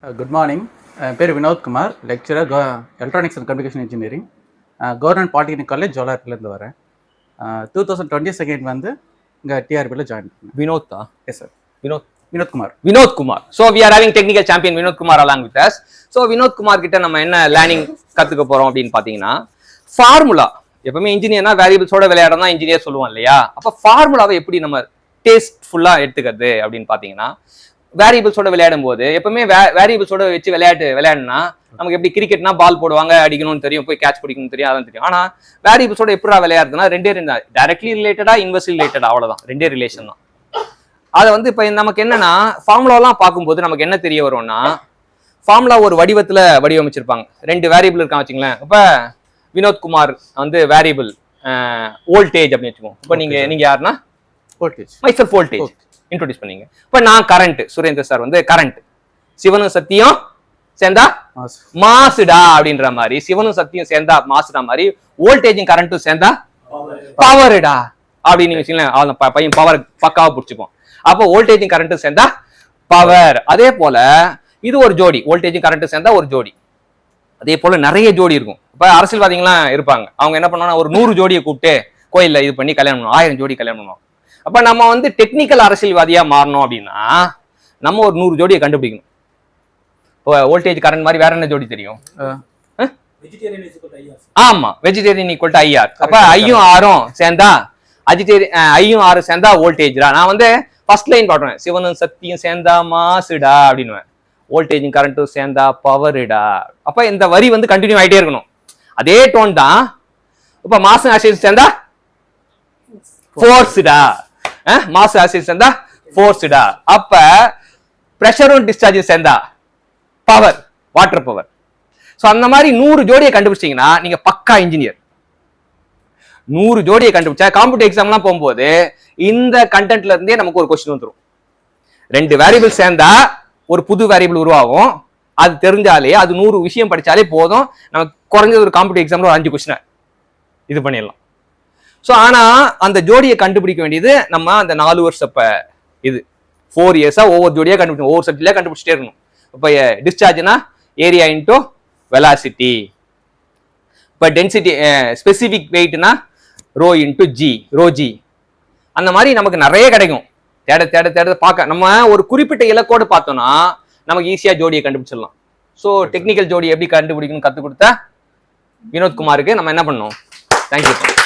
Good morning. பேர் Vinodkumar, lecturer electronics and communication engineering, government polytechnic college ஜோலார்லேருந்து வரேன். 2022 வந்து இங்கே டிஆர்பியில் ஜாயின் பண்ணேன். வினோத்தா? Yes sir, Vinodkumar. Vinodkumar. So we are having technical champion Vinodkumar along with us. So Vinodkumar கிட்ட நம்ம என்ன லேர்னிங் கற்றுக்க போகிறோம் அப்படின்னு பார்த்தீங்கன்னா, ஃபார்முலா. எப்பவுமே இன்ஜினியர்னா வேரியபிள்ஸோட விளையாட தான் இன்ஜினியர் சொல்லுவோம் இல்லையா? அப்போ ஃபார்முலாவை எப்படி நம்ம டேஸ்ட்ஃபுல்லாக எடுத்துக்கிறது அப்படின்னு பார்த்தீங்கன்னா, வேரியபிள்ஸோட விளையாடும் போது எப்பவுமே வேரியபிள்ஸோட வச்சு விளையாடுனா நமக்கு எப்படி கிரிக்கெட்னா பால் போடுவாங்க, அடிக்கணும்னு தெரியும், போய் கேட்ச் பிடிக்கணும்னு தெரியும், அதான் தெரியும். ஆனா வேரியபிள்ஸோட எப்படா விளையாடுறதுனா ரெண்டே டைரக்ட்லி ரிலேட்டடா இன்வெர்ஸ்லி ரிலேட்டடா, அவ்வளவுதான், ரெண்டே ரிலேஷன் தான். அதை வந்து இப்ப நமக்கு என்னன்னா ஃபார்முலாலாம் பார்க்கும்போது நமக்கு என்ன தெரிய வரும்னா, ஃபார்முலா ஒரு வடிவத்துல வடிவமைச்சிருப்பாங்க. ரெண்டு வேரியபிள் இருக்கான் வச்சுங்களேன். இப்ப வினோத்குமார் வந்து வேரியபிள் வோல்டேஜ் அப்படின்னு வச்சுக்கோங்க. இப்ப நீங்க யாருன்னா வோல்டேஜ், மைசெல்ஃப் வோல்டேஜ் இன்ட்ரோடியூஸ் பண்ணீங்க. இப்ப நான் கரண்ட், சுரேந்திர சார் வந்து கரண்ட், சிவனும் சத்தியம் சேர்ந்தா மாசுடா அப்படின்ற மாதிரி, சிவனும் சத்தியம் சேர்ந்தா மாசுடா மாதிரி, வோல்டேஜும் கரண்ட்டும் சேர்ந்தா பவர்டா அப்படின்னு வச்சுங்களேன். பையன் பவர் பக்காவா பிடிச்சிப்போம். அப்போ வோல்டேஜும் கரண்ட்டும் சேர்ந்தா பவர். அதே போல இது ஒரு ஜோடி, வோல்டேஜும் கரண்ட்டும் சேர்ந்தா ஒரு ஜோடி. அதே போல நிறைய ஜோடி இருக்கும். இப்ப அரசியல்வாதிகள்லாம் இருப்பாங்க, அவங்க என்ன பண்ணுவாங்கன்னா ஒரு 100 ஜோடியை கூப்பிட்டு கோயில்ல இது பண்ணி கல்யாணம் பண்ணுவோம், 1000 ஜோடி கல்யாணம் பண்ணுவோம். அப்ப நம்ம வந்து டெக்னிக்கல் அரசியல்வாதியா மாறணும் அப்படின்னா நம்ம ஒரு 100 ஜோடியை கண்டுபிடிக்கணும். இப்போ வோல்டேஜ் கரண்ட் மாதிரி வேற என்ன ஜோடி தெரியும்? ஆமா, வெஜிடேரியன் ஈக்குவல் டு ஐஆர். அப்ப ஐயும் ஆரும் சேர்ந்தா ஐயும் ஆறு சேர்ந்தா வோல்டேஜ்டா. நான் வந்து ஃபர்ஸ்ட் லைன் பாடுவேன், சிவனும் சத்தியும் சேர்ந்தா மாசுடா அப்படின்னுவேன், வோல்டேஜும் கரண்ட்டும் சேர்ந்தா பவர்டா. அப்ப இந்த வரி வந்து கண்டினியூ ஆகிட்டே இருக்கணும், அதே டோன் தான். இப்ப மாசு ஆசிட் சேர்ந்தா ஃபோர்ஸ்டா, மாசு ஆசிட் சேர்ந்தா ஃபோர்ஸ்டா. அப்ப பிரஷரும் டிஸ்சார்ஜும் சேர்ந்தா பவர், வாட்டர் பவர். ஸோ அந்த மாதிரி 100 ஜோடியை கண்டுபிடிச்சிங்கன்னா நீங்க பக்கா இன்ஜினியர். 100 ஜோடியை கண்டுபிடிச்சா காம்படிட்டிவ் எக்ஸாம்லாம் போகும்போது இந்த கண்டென்ட்ல இருந்தே நமக்கு ஒரு கொஸ்டின் வந்துடும். 2 வேரியபிள் சேர்ந்தா ஒரு புது வேரியபிள் உருவாகும். அது தெரிஞ்சாலே, அது 100 விஷயம் படிச்சாலே போதும், நமக்கு குறைஞ்சது ஒரு காம்படிட்டிவ் எக்ஸாம்ல ஒரு 5 கொஸ்டின் இது பண்ணிடலாம். ஸோ ஆனா அந்த ஜோடியை கண்டுபிடிக்க வேண்டியது நம்ம அந்த 4 வருஷம் இது 4 இயர்ஸா ஒவ்வொரு ஜோடியா கண்டுபிடிக்கணும், ஒவ்வொரு சப்ஜெக்ட்லயே கண்டுபிடிச்சிட்டே இருக்கணும். இப்போ டிஸ்சார்ஜ்னா ஏரியா இன்டூ வெலாசிட்டி. இப்போ டென்சிட்டி ஸ்பெசிபிக் வெயிட்னா rho into G, rho G. அந்த மாதிரி நமக்கு நிறைய கிடைக்கும். தேட பார்க்க நம்ம ஒரு குறிப்பிட்ட இலக்கோடு பார்த்தோம்னா நமக்கு ஈஸியா ஜோடியை கண்டுபிடிச்சிடலாம். ஸோ டெக்னிக்கல் ஜோடி எப்படி கண்டுபிடிக்கணும்னு கற்றுக் கொடுத்த வினோத்குமாருக்கு நம்ம என்ன பண்ணோம். தேங்க்யூ.